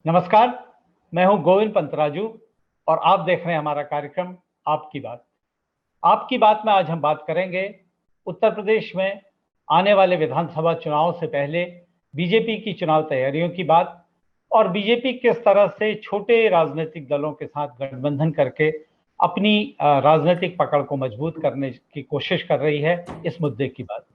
नमस्कार, मैं हूं गोविंद पंतराजू और आप देख रहे हैं हमारा कार्यक्रम आपकी बात। आपकी बात में आज हम बात करेंगे उत्तर प्रदेश में आने वाले विधानसभा चुनाव से पहले बीजेपी की चुनाव तैयारियों की बात और बीजेपी किस तरह से छोटे राजनीतिक दलों के साथ गठबंधन करके अपनी राजनीतिक पकड़ को मजबूत करने की कोशिश कर रही है, इस मुद्दे की बात।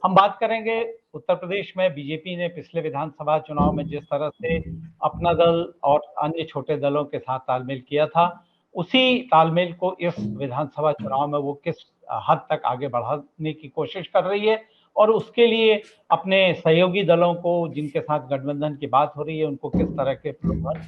हम बात करेंगे उत्तर प्रदेश में बीजेपी ने पिछले विधानसभा चुनाव में जिस तरह से अपना दल और अन्य छोटे दलों के साथ तालमेल किया था, उसी तालमेल को इस विधानसभा चुनाव में वो किस हद तक आगे बढ़ाने की कोशिश कर रही है और उसके लिए अपने सहयोगी दलों को जिनके साथ गठबंधन की बात हो रही है, उनको किस तरह के प्रलोभन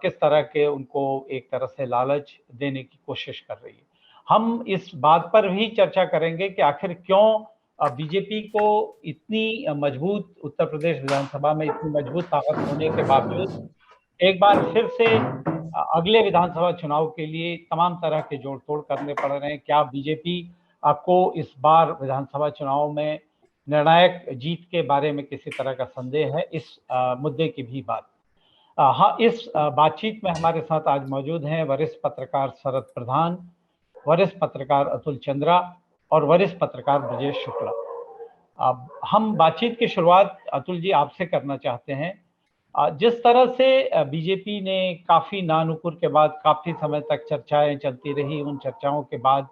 किस तरह के उनको एक तरह से लालच देने की कोशिश कर रही है। हम इस बात पर भी चर्चा करेंगे कि आखिर क्यों बीजेपी को इतनी मजबूत उत्तर प्रदेश विधानसभा में इतनी मजबूत ताकत होने के बावजूद एक बार फिर से अगले विधानसभा चुनाव के लिए तमाम तरह के जोड़-तोड़ करने पड़ रहे हैं। क्या बीजेपी को इस बार विधानसभा चुनाव में निर्णायक जीत के बारे में किसी तरह का संदेह है? इस मुद्दे की भी बात। हाँ, इस बातचीत में हमारे साथ आज मौजूद हैं वरिष्ठ पत्रकार शरद प्रधान, वरिष्ठ पत्रकार अतुल चंद्रा और वरिष्ठ पत्रकार ब्रजेश शुक्ला। अब हम बातचीत की शुरुआत अतुल जी आपसे करना चाहते हैं। जिस तरह से बीजेपी ने काफ़ी नानुकुर के बाद काफ़ी समय तक चर्चाएं चलती रही, उन चर्चाओं के बाद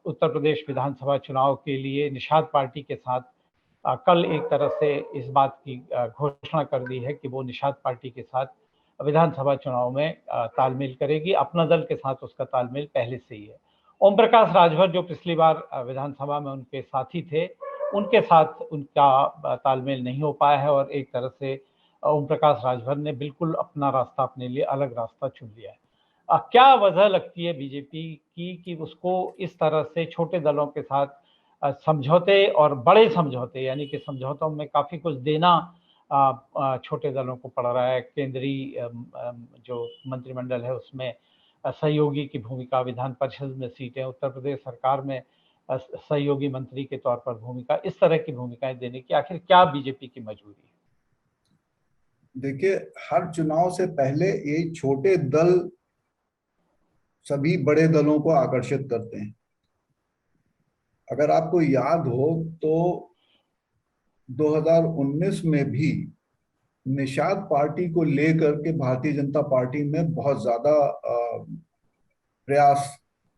उत्तर प्रदेश विधानसभा चुनाव के लिए निषाद पार्टी के साथ कल एक तरह से इस बात की घोषणा कर दी है कि वो निषाद पार्टी के साथ विधानसभा चुनाव में तालमेल करेगी। अपना दल के साथ उसका तालमेल पहले से ही है। ओम प्रकाश राजभर जो पिछली बार विधानसभा में उनके साथी थे, उनके साथ उनका तालमेल नहीं हो पाया है और एक तरह से ओम प्रकाश राजभर ने बिल्कुल अपना रास्ता अपने लिए अलग रास्ता चुन लिया है। क्या वजह लगती है बीजेपी की कि उसको इस तरह से छोटे दलों के साथ समझौते और बड़े समझौते यानी कि समझौतों में काफ़ी कुछ देना छोटे दलों को पड़ रहा है। केंद्रीय जो मंत्रिमंडल है उसमें सहयोगी की भूमिका, विधान परिषद में सीटें, उत्तर प्रदेश सरकार में सहयोगी मंत्री के तौर पर भूमिका, इस तरह की भूमिकाएं देने की आखिर क्या बीजेपी की मजबूरी है? देखिए, हर चुनाव से पहले ये छोटे दल सभी बड़े दलों को आकर्षित करते हैं। अगर आपको याद हो तो 2019 में भी निषाद पार्टी को लेकर के भारतीय जनता पार्टी में बहुत ज्यादा प्रयास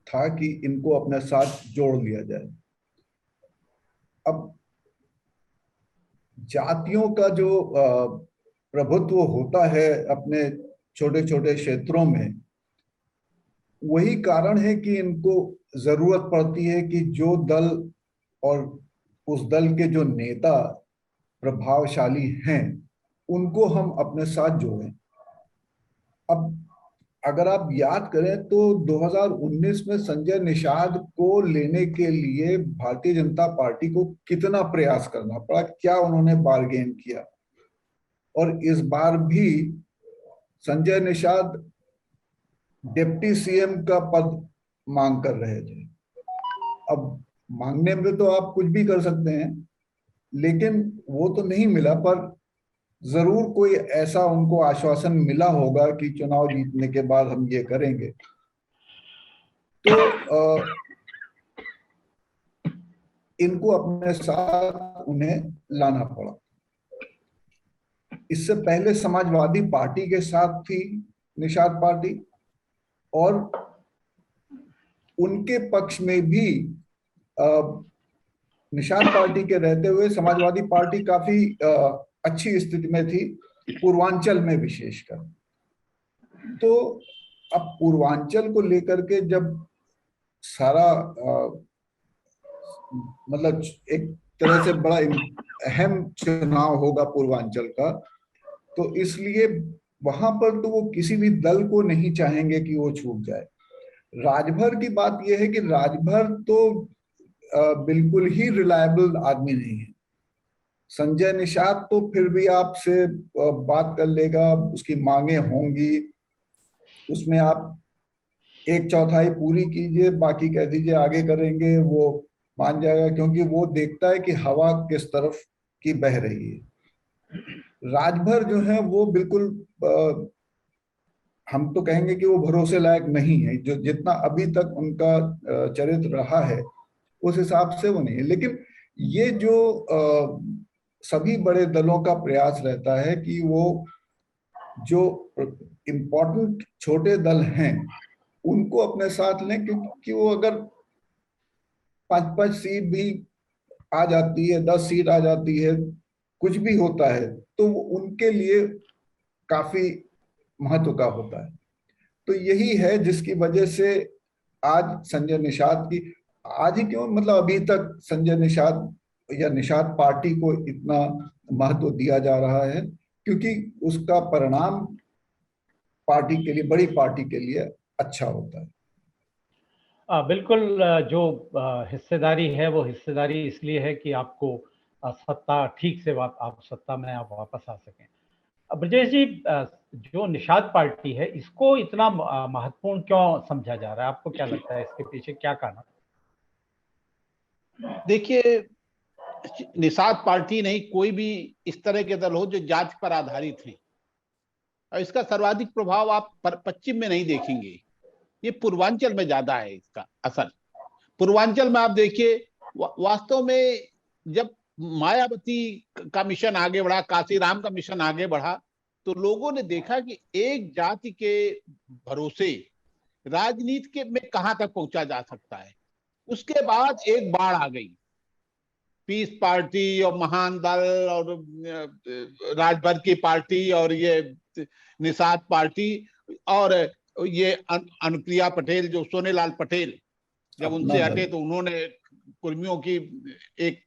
था कि इनको अपने साथ जोड़ लिया जाए। अब जातियों का जो प्रभुत्व होता है अपने छोटे छोटे क्षेत्रों में, वही कारण है कि इनको जरूरत पड़ती है कि जो दल और उस दल के जो नेता प्रभावशाली हैं उनको हम अपने साथ जोड़ें। अब अगर आप याद करें तो 2019 में संजय निषाद को लेने के लिए भारतीय जनता पार्टी को कितना प्रयास करना पड़ा, क्या उन्होंने बार्गेन किया। और इस बार भी संजय निषाद डिप्टी सीएम का पद मांग कर रहे थे। अब मांगने में तो आप कुछ भी कर सकते हैं, लेकिन वो तो नहीं मिला, पर जरूर कोई ऐसा उनको आश्वासन मिला होगा कि चुनाव जीतने के बाद हम ये करेंगे। तो इनको अपने साथ उन्हें लाना पड़ा। इससे पहले समाजवादी पार्टी के साथ थी निषाद पार्टी, और उनके पक्ष में भी निषाद पार्टी के रहते हुए समाजवादी पार्टी काफी अच्छी स्थिति में थी, पूर्वांचल में विशेषकर। तो अब पूर्वांचल को लेकर के जब सारा मतलब एक तरह से बड़ा अहम चुनाव होगा पूर्वांचल का, तो इसलिए वहां पर तो वो किसी भी दल को नहीं चाहेंगे कि वो छूट जाए। राजभर की बात यह है कि राजभर तो बिल्कुल ही रिलायबल आदमी नहीं है। संजय निषाद तो फिर भी आपसे बात कर लेगा, उसकी मांगे होंगी, उसमें आप 1/4 पूरी कीजिए, बाकी कह दीजिए आगे करेंगे, वो मान जाएगा, क्योंकि वो देखता है कि हवा किस तरफ की बह रही है। राजभर जो है वो बिल्कुल हम तो कहेंगे कि वो भरोसे लायक नहीं है। जो जितना अभी तक उनका चरित्र रहा है उस हिसाब से वो नहीं है। लेकिन ये जो सभी बड़े दलों का प्रयास रहता है कि वो जो इम्पोर्टेंट छोटे दल हैं उनको अपने साथ लें, क्योंकि वो अगर 5-5 सीट भी आ जाती है, 10 सीट आ जाती है, कुछ भी होता है तो वो उनके लिए काफी महत्व का होता है। तो यही है जिसकी वजह से आज संजय निषाद की, आज ही क्यों, मतलब अभी तक संजय निषाद या निषाद पार्टी को इतना महत्व दिया जा रहा है, क्योंकि उसका परिणाम पार्टी के लिए, बड़ी पार्टी के लिए अच्छा होता है। बिल्कुल। जो हिस्सेदारी है वो हिस्सेदारी इसलिए है कि आपको सत्ता ठीक से आप सत्ता में आप वापस आ सकें। ब्रजेश जी, जो निषाद पार्टी है इसको इतना महत्वपूर्ण क्यों समझा जा रहा है? आपको क्या लगता है इसके पीछे क्या कारण? देखिए, निषाद पार्टी नहीं, कोई भी इस तरह के दल हो जो जाति पर आधारित है, और इसका सर्वाधिक प्रभाव आप पश्चिम में नहीं देखेंगे, ये पूर्वांचल में ज्यादा है इसका असर। पूर्वांचल में आप देखिए, वास्तव में जब मायावती का मिशन आगे बढ़ा, काशीराम का मिशन आगे बढ़ा, तो लोगों ने देखा कि एक जाति के भरोसे राजनीति के में कहां तक पहुंचा जा सकता है। उसके बाद एक बाढ़ आ गई, पीस पार्टी और महान दल और राजभर की पार्टी और ये निषाद पार्टी और ये अनुप्रिया पटेल, जो सोनेलाल पटेल जब उनसे हटे तो उन्होंने कुर्मियों की एक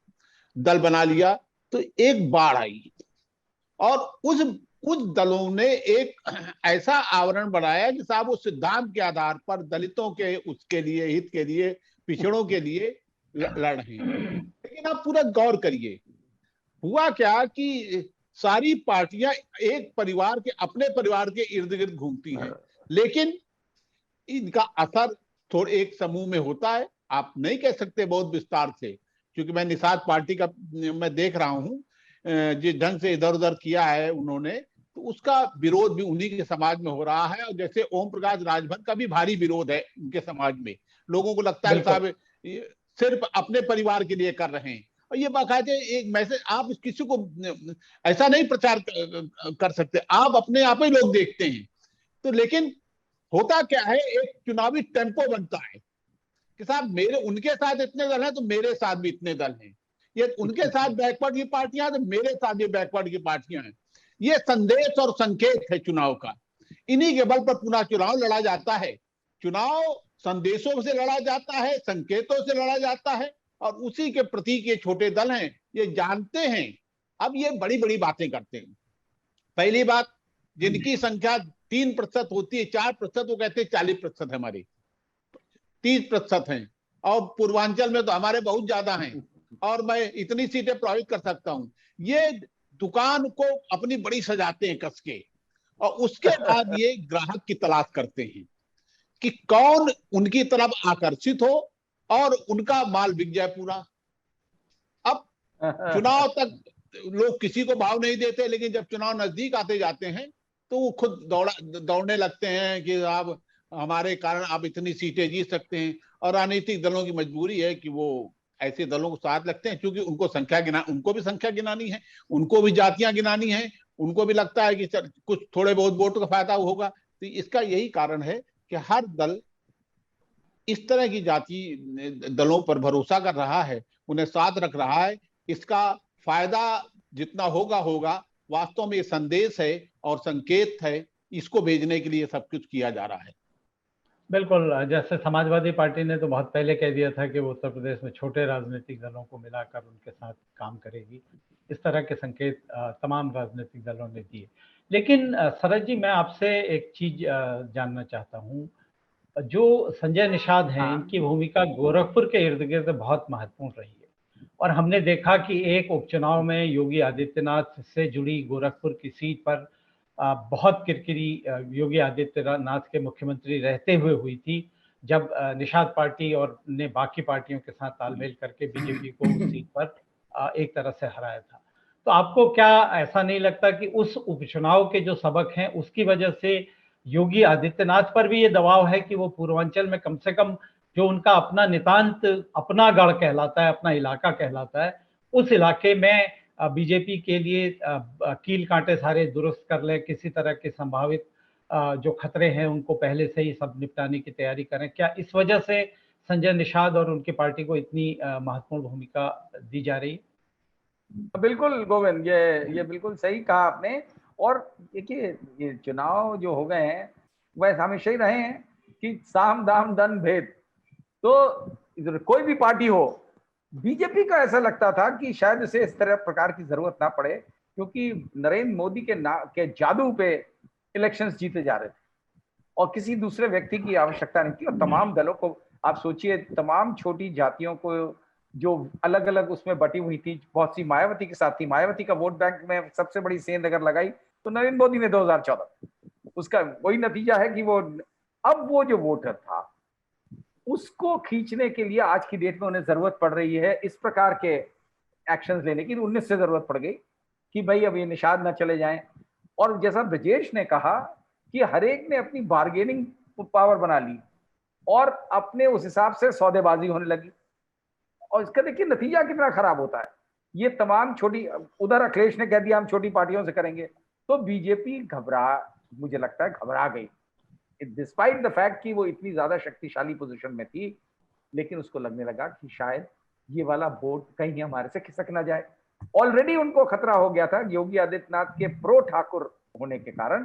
दल बना लिया। तो एक बाढ़ आई और उस दलों ने एक ऐसा आवरण बनाया कि साहब वो सिद्धांत के आधार पर दलितों के उसके लिए, हित के लिए, पिछड़ों के लिए लड़ रहे हैं। लेकिन आप पूरा गौर करिए, हुआ क्या कि सारी पार्टियां एक परिवार के, अपने परिवार के इर्द गिर्द घूमती हैं, लेकिन इनका असर थोड़े एक समूह में होता है। आप नहीं कह सकते बहुत विस्तार से, क्योंकि मैं निषाद पार्टी का मैं देख रहा हूं जिस ढंग से इधर उधर किया है उन्होंने, तो उसका विरोध भी उन्हीं के समाज में हो रहा है। और जैसे ओम प्रकाश राजभर का भी भारी विरोध है उनके समाज में। लोगों को लगता है साहब सिर्फ अपने परिवार के लिए कर रहे हैं, और ये बाकायदे एक मैसेज, आप किसी को ऐसा नहीं प्रचार कर सकते, आप अपने आप ही लोग देखते हैं। तो लेकिन होता क्या है, एक चुनावी टेम्पो बनता है कि साहब मेरे, उनके साथ इतने दल हैं तो मेरे साथ भी इतने दल हैं, ये उनके साथ बैकवर्ड की पार्टियां तो मेरे साथ भी बैकवर्ड की पार्टियां हैं। ये संदेश और संकेत है चुनाव का। इन्हीं के बल पर पुनः चुनाव लड़ा जाता है। चुनाव संदेशों से लड़ा जाता है, संकेतों से लड़ा जाता है, और उसी के प्रतीक ये छोटे दल हैं, ये जानते हैं। अब ये बड़ी बड़ी बातें करते हैं। पहली बात, जिनकी संख्या 3% होती है, 4%, वो कहते हैं 40% है, हमारी 30% हैं, और पूर्वांचल में तो हमारे बहुत ज्यादा हैं, और मैं इतनी सीटें प्रभावित कर सकता हूं। ये दुकान को अपनी बड़ी सजाते हैं कस के, और उसके बाद ये ग्राहक की तलाश करते हैं कि कौन उनकी तरफ आकर्षित हो और उनका माल बिक जाए पूरा। अब चुनाव तक लोग किसी को भाव नहीं देते, लेकिन जब चुनाव नजदीक आते जाते हैं तो वो खुद दौड़ने लगते हैं कि आप हमारे कारण आप इतनी सीटें जीत सकते हैं। और राजनीतिक दलों की मजबूरी है कि वो ऐसे दलों को साथ लगते हैं, क्योंकि उनको उनको भी संख्या गिनानी है, उनको भी जातियां गिनानी है, उनको भी लगता है कि कुछ थोड़े बहुत वोट का फायदा होगा। तो इसका यही कारण है कि हर दल इस तरह की जाति दलों पर भरोसा कर रहा है, उन्हें साथ रख रहा है। इसका फायदा जितना होगा, वास्तव में ये संदेश है और संकेत है, इसको भेजने के लिए सब कुछ किया जा रहा है। बिल्कुल। जैसे समाजवादी पार्टी ने तो बहुत पहले कह दिया था कि वो उत्तर प्रदेश में छोटे राजनीतिक दलों को मिलाकर उनके साथ काम करेगी। इस तरह के संकेत तमाम राजनीतिक दलों ने दिए। लेकिन शरद जी, मैं आपसे एक चीज जानना चाहता हूँ। जो संजय निषाद हैं, इनकी भूमिका गोरखपुर के इर्द गिर्द बहुत महत्वपूर्ण रही है, और हमने देखा कि एक उपचुनाव में योगी आदित्यनाथ से जुड़ी गोरखपुर की सीट पर बहुत किरकिरी योगी आदित्यनाथ के मुख्यमंत्री रहते हुए हुई थी, जब निषाद पार्टी और ने बाकी पार्टियों के साथ तालमेल करके बीजेपी को उस सीट पर एक तरह से हराया था। तो आपको क्या ऐसा नहीं लगता कि उस उपचुनाव के जो सबक हैं उसकी वजह से योगी आदित्यनाथ पर भी ये दबाव है कि वो पूर्वांचल में कम से कम जो उनका अपना नितांत अपना गढ़ कहलाता है, अपना इलाका कहलाता है, उस इलाके में बीजेपी के लिए कील कांटे सारे दुरुस्त कर ले, किसी तरह के संभावित जो खतरे हैं उनको पहले से ही सब निपटाने की तैयारी करें? क्या इस वजह से संजय निषाद और उनकी पार्टी को इतनी महत्वपूर्ण भूमिका दी जा रही है? बिल्कुल गोविंद, ये बिल्कुल सही कहा आपने। और देखिए, ये चुनाव जो हो गए हैं वैसे हमेशा ही रहे हैं कि साम दाम दंड भेद, तो कोई भी पार्टी हो, बीजेपी का ऐसा लगता था कि शायद इसे इस तरह प्रकार की जरूरत ना पड़े, क्योंकि नरेंद्र मोदी के जादू पे इलेक्शंस जीते जा रहे थे और किसी दूसरे व्यक्ति की आवश्यकता नहीं थी। और तमाम दलों को आप सोचिए, तमाम छोटी जातियों को जो अलग अलग उसमें बटी हुई थी, बहुत सी मायावती के साथ थी, मायावती का वोट बैंक में सबसे बड़ी सेंध अगर लगाई तो नरेंद्र मोदी ने 2014, उसका वही नतीजा है कि वो जो वोटर था उसको खींचने के लिए आज की डेट में उन्हें जरूरत पड़ रही है इस प्रकार के एक्शंस लेने की। 19 से जरूरत पड़ गई कि भाई अब ये निषाद ना चले जाएं। और जैसा ब्रजेश ने कहा कि हर एक ने अपनी बार्गेनिंग पावर बना ली और अपने उस हिसाब से सौदेबाजी होने लगी, और इसका देखिए नतीजा कितना खराब होता है। ये तमाम छोटी, उधर अखिलेश ने कह दिया हम छोटी पार्टियों से करेंगे, तो बीजेपी मुझे लगता है घबरा गई, डिस्पाइट द फैक्ट कि वो इतनी ज्यादा शक्तिशाली पोजीशन में थी। लेकिन उसको लगने लगा कि शायद ये वाला वोट कहीं हमारे से खिसक ना जाए। ऑलरेडी उनको खतरा हो गया था योगी आदित्यनाथ के प्रो ठाकुर होने के कारण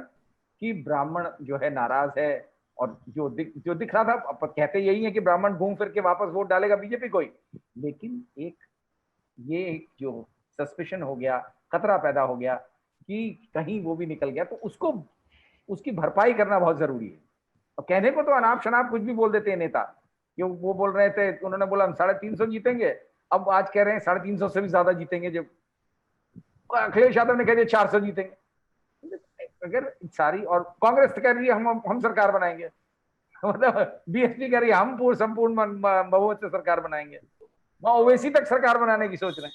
कि ब्राह्मण जो है नाराज है, और जो दिख रहा था, कहते यही है कि ब्राह्मण घूम फिर के वापस वोट डालेगा बीजेपी को ही। लेकिन एक जो सस्पिशन हो गया, खतरा पैदा हो गया कि कहीं वो भी निकल गया, तो उसकी भरपाई करना बहुत जरूरी है। और कहने को तो अनाप शनाप कुछ भी बोल देते हैं नेता, क्यों वो बोल रहे थे, उन्होंने बोला हम 350 जीतेंगे, अब आज कह रहे हैं 350 से भी ज्यादा जीतेंगे। जब अखिलेश यादव ने कह दिया 400 जीतेंगे, अगर सारी, और कांग्रेस कह रही है हम सरकार बनाएंगे, मतलब बीएसपी कह रही है हम संपूर्ण बहुमत से सरकार बनाएंगे, वहां ओवैसी तक सरकार बनाने की सोच रहे हैं।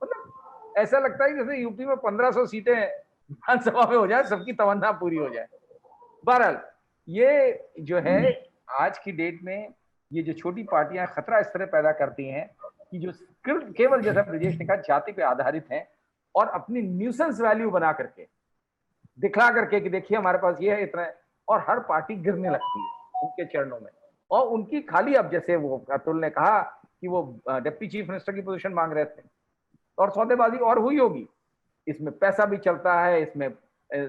मतलब ऐसा लगता है जैसे यूपी में 1500 सीटें विधानसभा में हो जाए, सबकी तमन्ना पूरी हो जाए। बहरहाल ये जो है आज की डेट में ये जो छोटी पार्टियां खतरा इस तरह पैदा करती हैं कि जो केवल, जैसा ब्रजेश ने कहा, जाति पे आधारित हैं और अपनी न्यूसेंस वैल्यू बना करके दिखला करके कि देखिए हमारे पास ये है इतना है, और हर पार्टी गिरने लगती है उनके चरणों में। और उनकी खाली, अब जैसे वो अतुल ने कहा कि वो डिप्टी चीफ मिनिस्टर की पोजीशन मांग रहे थे, और सौदेबाजी और हुई होगी, इसमें पैसा भी चलता है, इसमें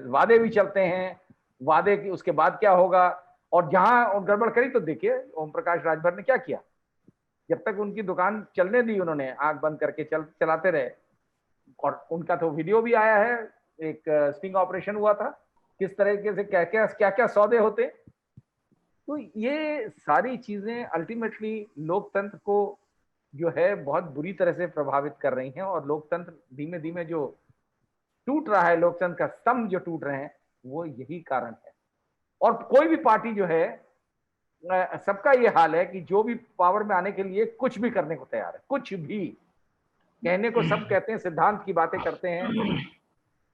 वादे भी चलते हैं, वादे की उसके बाद क्या होगा। और जहां गड़बड़ करी तो देखिए ओम प्रकाश राजभर ने क्या किया, जब तक उनकी दुकान चलने दी उन्होंने आंख बंद करके चलाते रहे। और उनका तो वीडियो भी आया है, एक स्टिंग ऑपरेशन हुआ था, किस तरीके से क्या क्या सौदे होते। तो ये सारी चीजें अल्टीमेटली लोकतंत्र को जो है बहुत बुरी तरह से प्रभावित कर रही हैं, और लोकतंत्र धीमे धीमे जो टूट रहा है, लोकतंत्र का स्तंभ जो टूट रहे हैं, वो यही कारण है। और कोई भी पार्टी जो है, सबका ये हाल है कि जो भी पावर में आने के लिए कुछ भी करने को तैयार है, कुछ भी कहने को सब कहते हैं, सिद्धांत की बातें करते हैं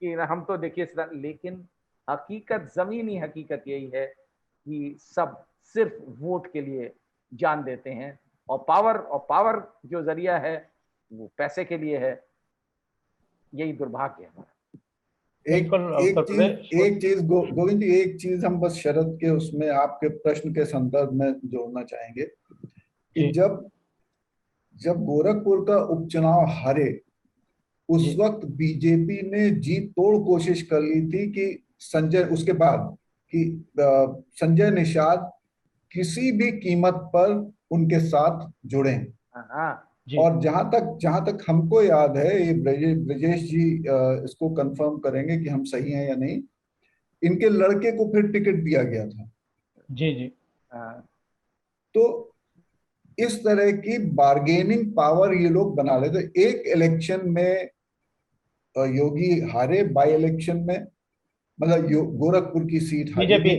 कि हम तो देखिए, लेकिन हकीकत, जमीनी हकीकत यही है कि सब सिर्फ वोट के लिए जान देते हैं, और पावर जो जरिया है वो पैसे के लिए है। यही दुर्भाग्य है। एक चीज गोविंद जी, एक चीज हम बस शरद के उसमें आपके प्रश्न के संदर्भ में जोड़ना चाहेंगे कि जब गोरखपुर का उपचुनाव हारे, उस वक्त बीजेपी ने जी तोड़ कोशिश कर ली थी कि उसके बाद कि संजय निषाद किसी भी कीमत पर उनके साथ जुड़े। और जहां तक हमको याद है, ये ब्रजेश जी इसको कंफर्म करेंगे कि हम सही हैं या नहीं, इनके लड़के को फिर टिकट दिया गया था। जी। तो इस तरह की बार्गेनिंग पावर ये लोग बना लेते। एक इलेक्शन में योगी हारे, बाई इलेक्शन में, मतलब गोरखपुर की सीट हारी,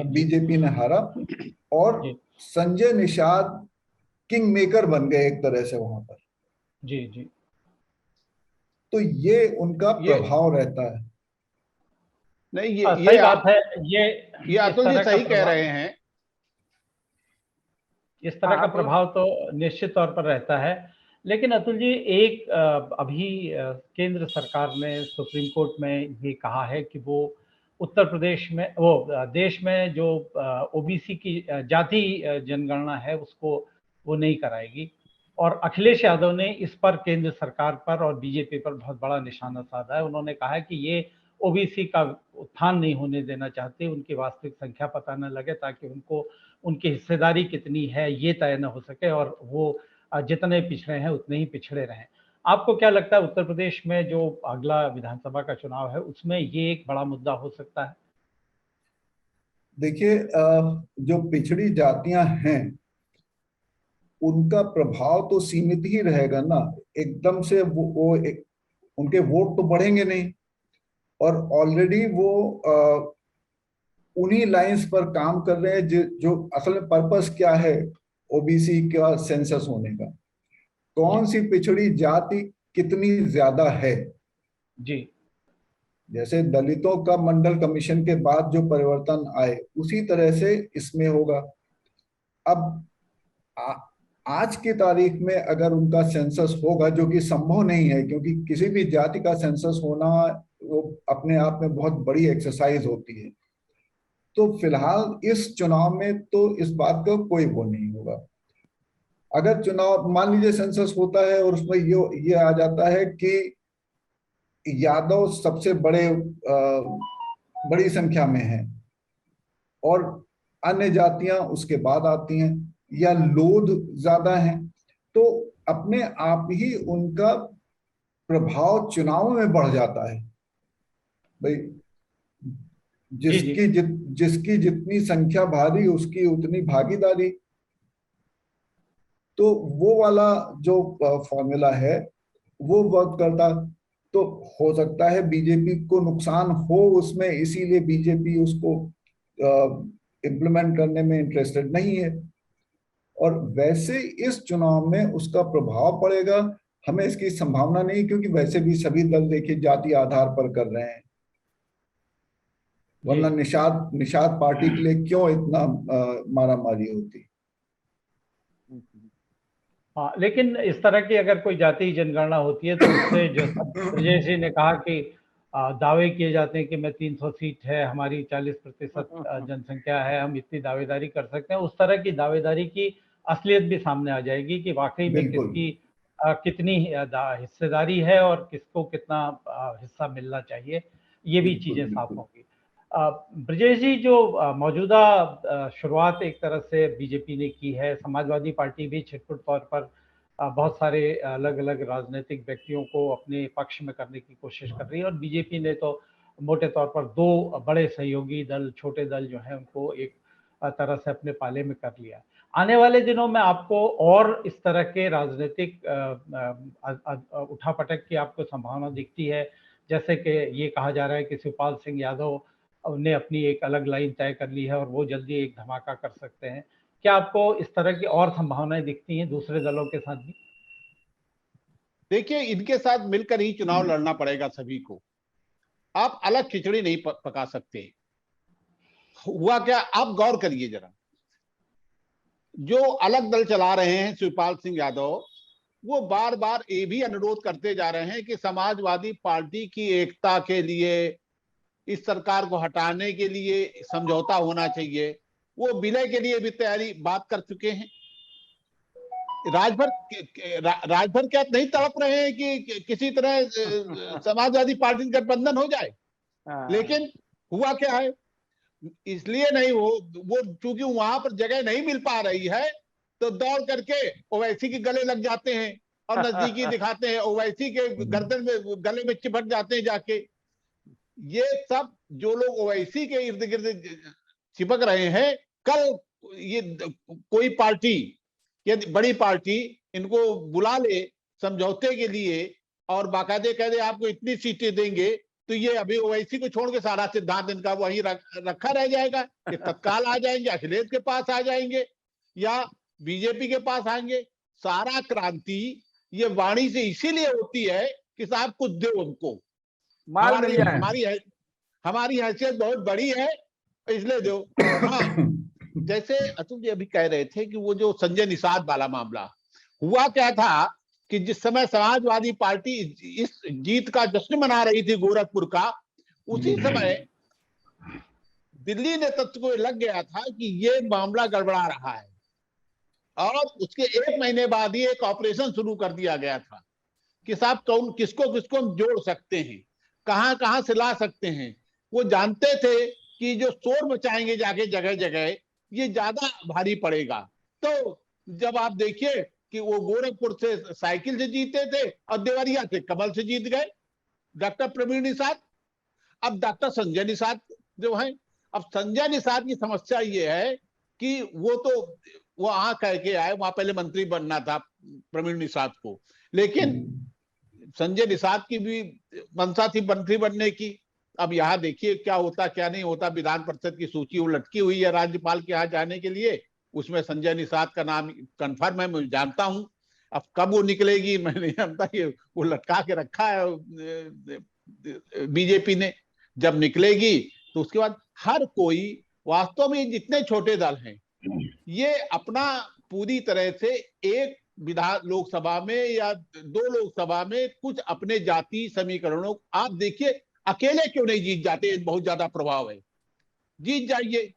बीजेपी ने हारा, और संजय निषाद किंग मेकर बन गए एक तरह से वहां पर। जी। तो ये उनका प्रभाव रहता है। नहीं, सही बात है। ये अतुल जी सही कह रहे हैं। इस तरह का प्रभाव तो निश्चित तौर पर रहता है। लेकिन अतुल जी, एक अभी केंद्र सरकार ने सुप्रीम कोर्ट में ये कहा है कि वो उत्तर प्रदेश में, वो देश में जो ओबीसी की जाति जनगणना है उसको वो नहीं कराएगी। और अखिलेश यादव ने इस पर केंद्र सरकार पर और बीजेपी पर बहुत बड़ा निशाना साधा है। उन्होंने कहा है कि ये ओबीसी का उत्थान नहीं होने देना चाहते, उनकी वास्तविक संख्या पता न लगे, ताकि उनको उनकी हिस्सेदारी कितनी है ये तय न हो सके और वो जितने पिछड़े हैं उतने ही पिछड़े रहें। आपको क्या लगता है उत्तर प्रदेश में जो अगला विधानसभा का चुनाव है उसमें ये एक बड़ा मुद्दा हो सकता है? देखिए, जो पिछड़ी जातियां हैं उनका प्रभाव तो सीमित ही रहेगा ना। एकदम से उनके वोट तो बढ़ेंगे नहीं, और ऑलरेडी वो उन्हीं लाइंस पर काम कर रहे हैं जो असल में पर्पस क्या है ओबीसी का सेंसस होने का। कौन सी पिछड़ी जाति कितनी ज्यादा है जी। जैसे दलितों का मंडल कमीशन के बाद जो परिवर्तन आए उसी तरह से इसमें होगा। अब आज की तारीख में अगर उनका सेंसस होगा, जो कि संभव नहीं है क्योंकि किसी भी जाति का सेंसस होना वो अपने आप में बहुत बड़ी एक्सरसाइज होती है, तो फिलहाल इस चुनाव में तो इस बात का कोई वो नहीं होगा। अगर चुनाव मान लीजिए सेंसस होता है और उसमें ये आ जाता है कि यादव सबसे बड़ी संख्या में हैं और अन्य जातियां उसके बाद आती हैं या लोध ज्यादा हैं, तो अपने आप ही उनका प्रभाव चुनाव में बढ़ जाता है। भाई, जिसकी जितनी संख्या भारी उसकी उतनी भागीदारी, तो वो वाला जो फॉर्मूला है वो वर्क करता। तो हो सकता है बीजेपी को नुकसान हो उसमें, इसीलिए बीजेपी उसको इम्प्लीमेंट करने में इंटरेस्टेड नहीं है। और वैसे इस चुनाव में उसका प्रभाव पड़ेगा हमें इसकी संभावना नहीं, क्योंकि वैसे भी सभी दल देखिए जाति आधार पर कर रहे हैं, वरना निषाद पार्टी के लिए क्यों इतना मारामारी होती। हाँ, लेकिन इस तरह की अगर कोई जाति जनगणना होती है तो उससे जो ब्रजेश जी ने कहा कि दावे किए जाते हैं कि मैं 300 सीट है, हमारी 40% जनसंख्या है, हम इतनी दावेदारी कर सकते हैं, उस तरह की दावेदारी की असलियत भी सामने आ जाएगी कि वाकई में किसकी कितनी हिस्सेदारी है और किसको कितना हिस्सा मिलना चाहिए, ये भी चीजें साफ होंगी। ब्रजेश जी, जो मौजूदा शुरुआत एक तरह से बीजेपी ने की है, समाजवादी पार्टी भी छिटपुट तौर पर बहुत सारे अलग अलग राजनीतिक व्यक्तियों को अपने पक्ष में करने की कोशिश कर रही है, और बीजेपी ने तो मोटे तौर पर दो बड़े सहयोगी दल, छोटे दल जो हैं उनको एक तरह से अपने पाले में कर लिया। आने वाले दिनों में आपको और इस तरह के राजनीतिक उठापटक की आपको संभावना दिखती है? जैसे कि ये कहा जा रहा है कि शिवपाल सिंह यादव ने अपनी एक अलग लाइन तय कर ली है और वो जल्दी एक धमाका कर सकते हैं। क्या आपको इस तरह की और संभावनाएं दिखती हैं दूसरे दलों के साथ भी? देखिए, इनके साथ मिलकर ही चुनाव लड़ना पड़ेगा सभी को। आप अलग खिचड़ी नहीं पका सकते। हुआ क्या, आप गौर करिए जरा, जो अलग दल चला रहे हैं शिवपाल सिंह यादव, वो बार बार ये भी अनुरोध करते जा रहे हैं कि समाजवादी पार्टी की एकता के लिए, इस सरकार को हटाने के लिए समझौता होना चाहिए। वो विलय के लिए भी तैयारी बात कर चुके हैं। राजभर क्या नहीं तड़प रहे हैं कि किसी तरह समाजवादी पार्टी गठबंधन हो जाए? लेकिन हुआ क्या है, इसलिए नहीं हो, वो चूंकि वहां पर जगह नहीं मिल पा रही है तो दौड़ करके ओवैसी के गले लग जाते हैं और नजदीकी दिखाते हैं, ओवैसी के गर्दन में गले में चिपक जाते हैं जाके। ये सब जो लोग ओवैसी के इर्द गिर्द चिपक रहे हैं, कल ये कोई पार्टी या बड़ी पार्टी इनको बुला ले समझौते के लिए और बाकायदे कह दे आपको इतनी सीटें देंगे, तो ये अभी ओवैसी को छोड़ के सारा सिद्धांत इनका वही रखा रह जाएगा। ये तत्काल आ जाएंगे, अखिलेश के पास आ जाएंगे या बीजेपी के पास आएंगे। सारा क्रांति ये वाणी से इसीलिए होती है कि साहब कुछ दो उनको, माल मिल जाए। हमारी हैसियत बहुत बड़ी है इसलिए दो। हाँ, जैसे अतुल जी अभी कह रहे थे कि वो जो संजय निषाद वाला मामला हुआ, क्या था कि जिस समय समाजवादी पार्टी इस जीत का जश्न मना रही थी गोरखपुर का, उसी समय दिल्ली नेतृत्व को लग गया था कि ये मामला गड़बड़ा रहा है, और उसके 1 महीने बाद ही एक ऑपरेशन शुरू कर दिया गया था कि साहब कौन किसको किसको हम जोड़ सकते हैं, कहां कहां से ला सकते हैं। वो जानते थे कि जो शोर मचाएंगे जाके जगह जगह ये ज्यादा भारी पड़ेगा। तो जब आप देखिए कि वो गोरखपुर से साइकिल से जीते थे और देवरिया से कमल से जीत गए डॉक्टर प्रवीण निषाद। अब डॉक्टर संजय निषाद जो है, अब संजय निषाद की समस्या ये है कि वो वहां कह के आए, वहां पहले मंत्री बनना था प्रवीण निषाद को, लेकिन संजय निषाद की भी मंशा थी मंत्री बनने की। अब यहाँ देखिए क्या होता क्या नहीं होता। विधान परिषद की सूची वो लटकी हुई है राज्यपाल के यहाँ जाने के लिए, उसमें संजय निषाद का नाम कंफर्म है, मैं जानता हूं। अब कब वो निकलेगी मैं नहीं जानता, कि वो लटका के रखा है बीजेपी ने। जब निकलेगी तो उसके बाद हर कोई, वास्तव में जितने छोटे दल हैं ये अपना पूरी तरह से एक विधान लोकसभा में या 2 लोकसभा में कुछ अपने जाति समीकरणों, आप देखिए अकेले क्यों नहीं जीत जाते, बहुत ज्यादा प्रभाव है, जीत जाइए,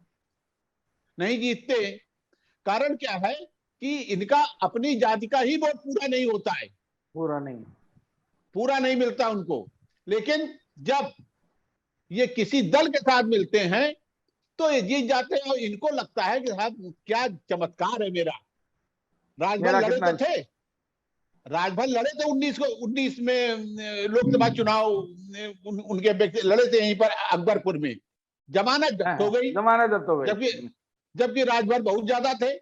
नहीं जीतते। कारण क्या है कि इनका अपनी जाति का ही वोट पूरा नहीं होता है, पूरा नहीं मिलता उनको। लेकिन जब ये किसी दल के साथ मिलते हैं तो ये जीत जाते हैं, और इनको लगता है कि साहब क्या चमत्कार है मेरा। राजभर लड़े तो थे, राजभर लड़े थे 19 में लोकसभा चुनाव, उनके व्यक्ति लड़े थे यहीं पर अकबरपुर में, जमानत जब्त हो गई, जबकि राजभर बहुत ज्यादा थे।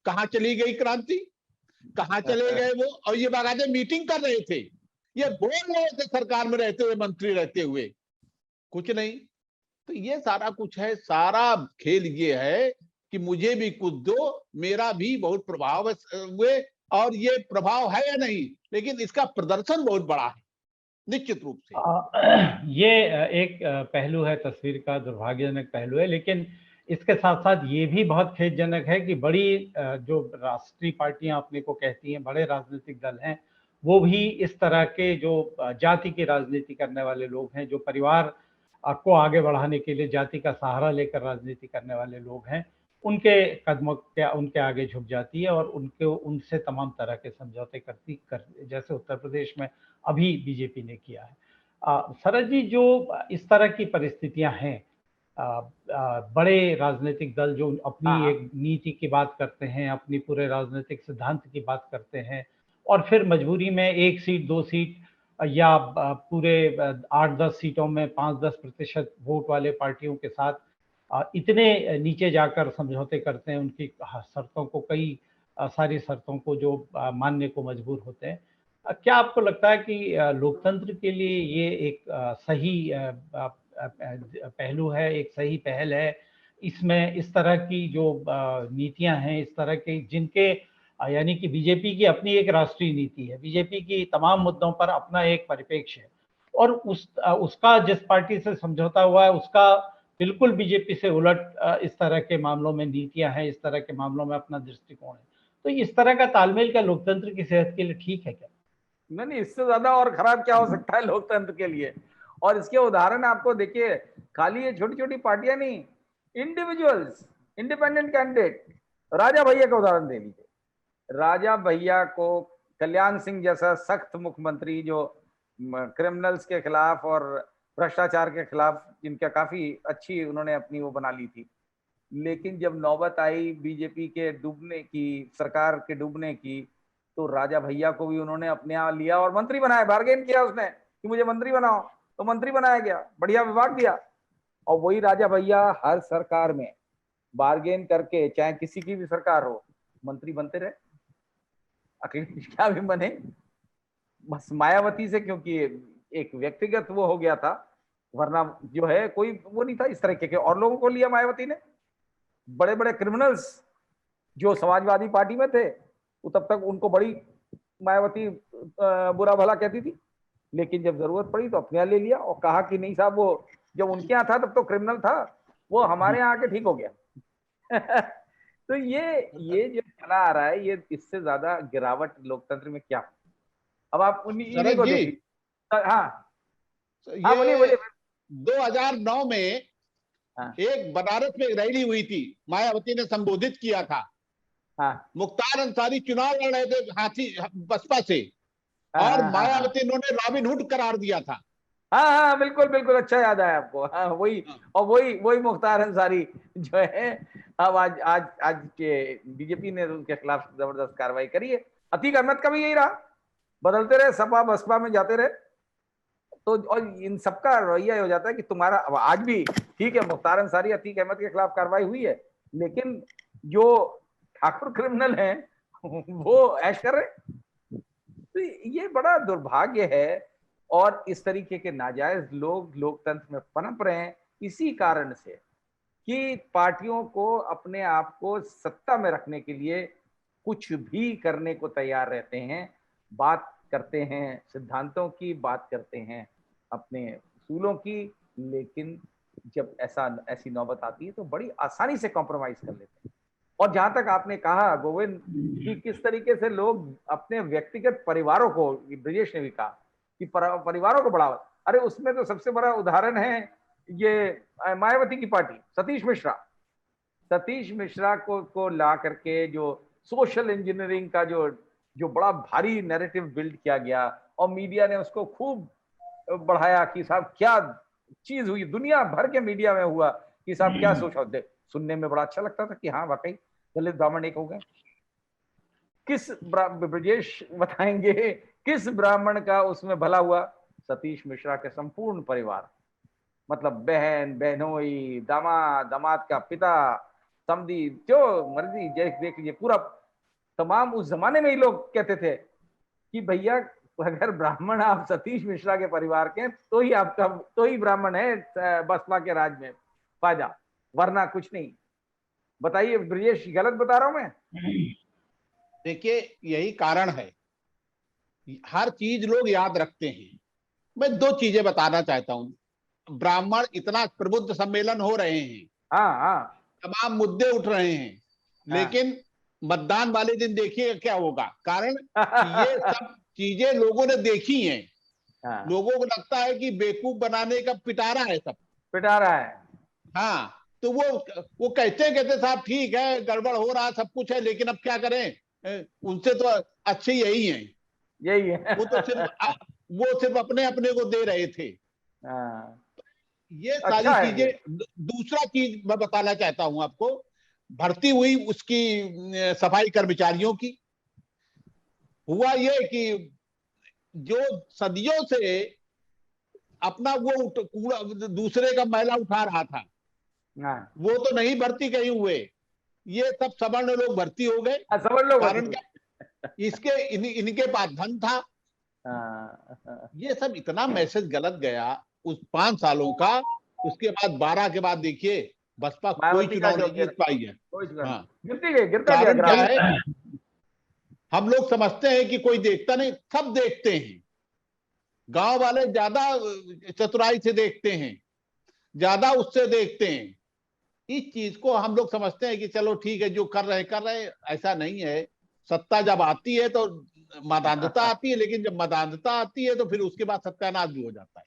कहां चली गई क्रांति, कहां चले गए वो। और ये बाकायदे मीटिंग कर रहे थे, ये बोल रहे थे सरकार में रहते हुए, मंत्री रहते हुए, कुछ नहीं। तो ये सारा कुछ है, सारा खेल ये है कि मुझे भी कुछ दो, मेरा भी बहुत प्रभाव हुए, और ये प्रभाव है या नहीं, लेकिन इसका प्रदर्शन बहुत बड़ा है निश्चित रूप से। ये एक पहलू है, तस्वीर का दुर्भाग्यजनक पहलू है, लेकिन इसके साथ साथ ये भी बहुत खेदजनक है कि बड़ी जो राष्ट्रीय पार्टियां अपने को कहती हैं, बड़े राजनीतिक दल हैं, वो भी इस तरह के जो जाति की राजनीति करने वाले लोग हैं, जो परिवार को आगे बढ़ाने के लिए जाति का सहारा लेकर राजनीति करने वाले लोग हैं, उनके कदमों के उनके आगे झुक जाती है और उनसे तमाम तरह के समझौते जैसे उत्तर प्रदेश में अभी बीजेपी ने किया है। शरद जी, जो इस तरह की परिस्थितियां हैं, बड़े राजनीतिक दल जो अपनी एक नीति की बात करते हैं, अपनी पूरे राजनीतिक सिद्धांत की बात करते हैं, और फिर मजबूरी में 1 सीट 2 सीट या पूरे 8-10 सीटों में 5-10% वोट वाले पार्टियों के साथ इतने नीचे जाकर समझौते करते हैं, उनकी शर्तों को, कई सारी शर्तों को जो मानने को मजबूर होते हैं। क्या आपको लगता है कि लोकतंत्र के लिए ये एक सही पहलू है, एक सही पहल है? इसमें इस तरह की जो नीतियां हैं, इस तरह के जिनके यानी कि बीजेपी की अपनी एक राष्ट्रीय नीति है, बीजेपी की तमाम मुद्दों पर अपना एक परिप्रेक्ष्य है, और उसका जिस पार्टी से समझौता हुआ है उसका बिल्कुल बीजेपी से उलट इस तरह के मामलों में नीतियां हैं, इस तरह के मामलों में अपना दृष्टिकोण है। तो इस तरह का तालमेल क्या लोकतंत्र की सेहत के लिए ठीक है क्या? नहीं, इससे ज्यादा और खराब क्या हो सकता है लोकतंत्र के लिए। और इसके उदाहरण आपको देखिए, खाली ये छोटी छोटी पार्टियां नहीं, इंडिविजुअल्स, इंडिपेंडेंट कैंडिडेट, राजा भैया का उदाहरण दे लीजिए। राजा भैया को कल्याण सिंह जैसा सख्त मुख्यमंत्री, जो क्रिमिनल्स के खिलाफ और भ्रष्टाचार के खिलाफ जिनका काफी अच्छी उन्होंने अपनी वो बना ली थी, लेकिन जब नौबत आई बीजेपी के डूबने की, सरकार के डूबने की, तो राजा भैया को भी उन्होंने अपने यहाँ लिया और मंत्री बनाया। बार्गेन किया उसने कि मुझे मंत्री बनाओ, तो मंत्री बनाया गया, बढ़िया विभाग दिया। और वही राजा भैया हर सरकार में बार्गेन करके, चाहे किसी की भी सरकार हो, मंत्री बनते रहे, अकेले क्या भी बने। बस मायावती से क्योंकि एक व्यक्तिगत वो हो गया था, वरना जो है कोई वो नहीं था इस तरह के। और लोगों को लिया मायावती ने, बड़े बड़े क्रिमिनल्स जो समाजवादी पार्टी में थे, वो तब तक उनको बड़ी मायावती बुरा भला कहती थी, लेकिन जब जरूरत पड़ी तो अपने यहाँ ले लिया और कहा कि नहीं साहब, वो जब उनके यहाँ था तब तो क्रिमिनल था, वो हमारे यहाँ आके ठीक हो गया। तो ये जो चला आ रहा है, ये इससे ज्यादा गिरावट लोकतंत्र में क्या। अब आप इन्हीं शरद को जी, देखिए। हाँ हाँ, बोलिए ये बोलिए। 2009 में हाँ एक बनारस में एक रैली हुई थी, मायावती ने संबोधित किया था। हाँ मुख्तार अंसारी चुनाव लड़ रहे थे हाथी बसपा से, हाँ और हाँ हाँ हाँ मायावती इन्होंने रॉबिन हुड करार दिया था। हाँ हाँ, बिल्कुल बिल्कुल, अच्छा याद आया आपको। हाँ वही, और वही वही मुख्तार अंसारी जो है, अब आज आज आज के बीजेपी ने उनके खिलाफ जबरदस्त कार्रवाई करी है। अतीक अहमद का भी यही रहा, बदलते रहे, सपा बसपा में जाते रहे। तो और इन सबका रवैया हो जाता है कि तुम्हारा, अब आज भी ठीक है, मुख्तार अंसारी अतीक अहमद के खिलाफ कार्रवाई हुई है, लेकिन जो ठाकुर क्रिमिनल हैं वो ऐश कर रहे। तो ये बड़ा दुर्भाग्य है, और इस तरीके के नाजायज लोग लोकतंत्र में पनप रहे हैं इसी कारण से कि पार्टियों को अपने आप को सत्ता में रखने के लिए कुछ भी करने को तैयार रहते हैं। बात करते हैं सिद्धांतों की, बात करते हैं अपने उसूलों की, लेकिन जब ऐसी नौबत आती है तो बड़ी आसानी से कॉम्प्रोमाइज कर लेते हैं। और जहां तक आपने कहा गोविंद कि किस तरीके से लोग अपने व्यक्तिगत परिवारों को, ब्रजेश ने भी कहा कि परिवारों को बढ़ावा, अरे उसमें तो सबसे बड़ा उदाहरण है ये मायावती की पार्टी, सतीश मिश्रा को ला करके जो सोशल इंजीनियरिंग का जो जो बड़ा भारी नैरेटिव बिल्ड किया गया, और मीडिया ने उसको खूब बढ़ाया कि साहब क्या चीज हुई, दुनिया भर के मीडिया में हुआ कि साहब क्या सोचा। सुनने में बड़ा अच्छा लगता था कि हाँ वाकई दलित ब्राह्मण एक हो गए। किस ब्रजेश बताएंगे किस ब्राह्मण का उसमें भला हुआ? सतीश मिश्रा के संपूर्ण परिवार, मतलब बहन, बहनोई, दामाद, दामाद का पिता, समधी, जो मर्जी देख लीजिए पूरा तमाम। उस जमाने में ही लोग कहते थे कि भैया अगर ब्राह्मण आप सतीश मिश्रा के परिवार के तो ही आपका, तो ही ब्राह्मण है बसपा के राज में फायदा, वरना कुछ नहीं। बताइए ब्रजेश, गलत बता रहा हूं मैं? देखिए, यही कारण है, हर चीज लोग याद रखते हैं। मैं दो चीजें बताना चाहता हूं। ब्राह्मण, इतना प्रबुद्ध सम्मेलन हो रहे हैं, हाँ हाँ तमाम मुद्दे उठ रहे हैं, हाँ। लेकिन मतदान वाले दिन देखिएगा क्या होगा। कारण कि ये सब चीजें लोगों ने देखी हैं। हाँ, लोगों को लगता है कि बेवकूफ बनाने का पिटारा है सब। पिटा रहा है। हाँ, तो वो कहते साहब ठीक है, गड़बड़ हो रहा सब कुछ है, लेकिन अब क्या करें, उनसे तो अच्छे यही हैं। यही है। वो सिर्फ अपने अपने को दे रहे थे। हाँ, ये सारी अच्छा है ये। चीजें। दूसरा चीज मैं बताना चाहता हूं आपको, भर्ती हुई उसकी सफाई कर्मचारियों की। हुआ ये कि जो सदियों से अपना वो कूड़ा दूसरे का मैला उठा रहा था, हाँ, वो तो नहीं भर्ती कहीं हुए। ये सब सवर्ण लोग भर्ती हो गए। समझ लो कारण बच्चे। क्या? इनके पास धन था। हाँ, ये सब इतना मैसेज गलत गया उस 5 सालों का। उसके बाद 12 के बाद देखिए, बसपा कोई मायावती का चुनाव जो नहीं जीत पाई है। कोई हाँ, गिरती गई, गिरता गया कारण क्या ग्राफ। है? हम लोग समझते हैं कि कोई देखता नहीं, सब देखते हैं। गांव वाले ज्यादा चतुराई से देखते हैं, ज्यादा उससे देखते हैं। इस चीज को हम लोग समझते हैं कि चलो ठीक है, जो कर रहे हैं। ऐसा नहीं है। सत्ता जब आती है तो मदान्धता आती है, लेकिन जब मदान्धता आती है तो फिर उसके बाद सत्यानाश भी हो जाता है।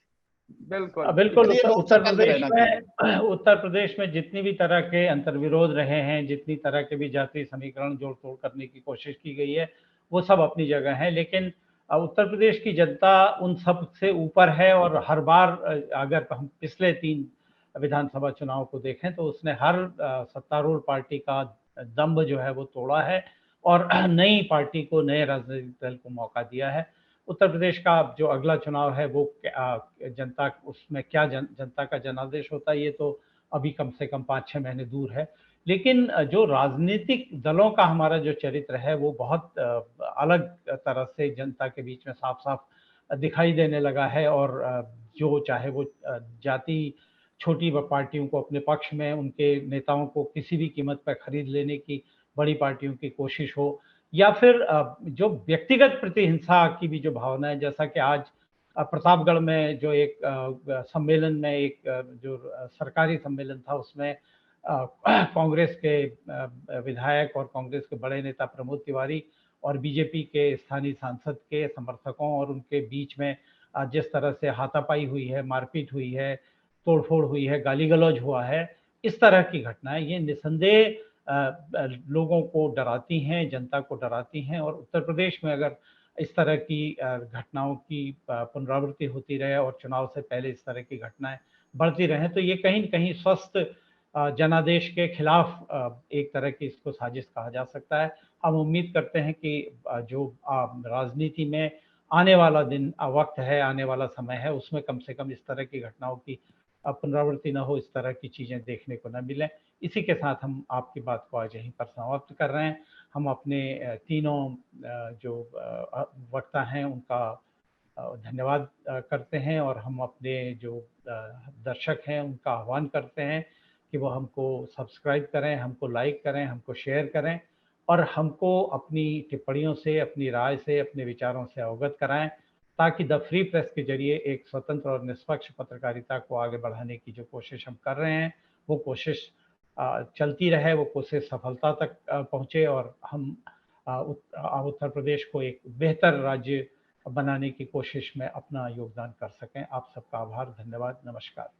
बिल्कुल। बिल्कुल। इसलिए लोग सतर्क रहना चाहिए। उत्तर प्रदेश में जितनी भी तरह के अंतर्विरोध रहे हैं, जितनी तरह के भी जातीय समीकरण जोड़ तोड़ करने की कोशिश की गई है, वो सब अपनी जगह है। लेकिन उत्तर प्रदेश की जनता उन सब से ऊपर है, और हर बार अगर हम पिछले 3 विधानसभा चुनाव को देखें तो उसने हर सत्तारूढ़ पार्टी का दम्भ जो है वो तोड़ा है, और नई पार्टी को, नए राजनीतिक दल को मौका दिया है। उत्तर प्रदेश का जो अगला चुनाव है वो जनता, उसमें क्या जनता का जनादेश होता है, ये तो अभी कम से कम 5-6 महीने दूर है। लेकिन जो राजनीतिक दलों का हमारा जो चरित्र है वो बहुत अलग तरह से जनता के बीच में साफ साफ दिखाई देने लगा है। और जो चाहे वो जाति छोटी पार्टियों को अपने पक्ष में, उनके नेताओं को किसी भी कीमत पर खरीद लेने की बड़ी पार्टियों की कोशिश हो, या फिर जो व्यक्तिगत प्रतिहिंसा की भी जो भावना है, जैसा कि आज प्रतापगढ़ में जो एक सम्मेलन में एक जो सरकारी सम्मेलन था उसमें कांग्रेस के विधायक और कांग्रेस के बड़े नेता प्रमोद तिवारी और बीजेपी के स्थानीय सांसद के समर्थकों और उनके बीच में जिस तरह से हाथापाई हुई है, मारपीट हुई है, तोड़फोड़ हुई है, गाली गलौज हुआ है, इस तरह की घटनाएं ये निसंदेह लोगों को डराती हैं, जनता को डराती हैं। और उत्तर प्रदेश में अगर इस तरह की घटनाओं की पुनरावृत्ति होती रहे और चुनाव से पहले इस तरह की घटनाएं बढ़ती रहें तो ये कहीं न कहीं स्वस्थ जनादेश के खिलाफ एक तरह की इसको साजिश कहा जा सकता है। हम उम्मीद करते हैं कि जो राजनीति में आने वाला दिन वक्त है, आने वाला समय है, उसमें कम से कम इस तरह की घटनाओं की पुनरावृत्ति न हो, इस तरह की चीज़ें देखने को न मिलें। इसी के साथ हम आपकी बात को आज यहीं पर समाप्त कर रहे हैं। हम अपने तीनों जो वक्ता हैं उनका धन्यवाद करते हैं और हम अपने जो दर्शक हैं उनका आह्वान करते हैं कि वो हमको सब्सक्राइब करें, हमको लाइक करें, हमको शेयर करें और हमको अपनी टिप्पणियों से, अपनी राय से, अपने विचारों से अवगत कराएं ताकि द फ्री प्रेस के जरिए एक स्वतंत्र और निष्पक्ष पत्रकारिता को आगे बढ़ाने की जो कोशिश हम कर रहे हैं वो कोशिश चलती रहे, वो कोशिश सफलता तक पहुँचे और हम उत्तर प्रदेश को एक बेहतर राज्य बनाने की कोशिश में अपना योगदान कर सकें। आप सबका आभार, धन्यवाद, नमस्कार।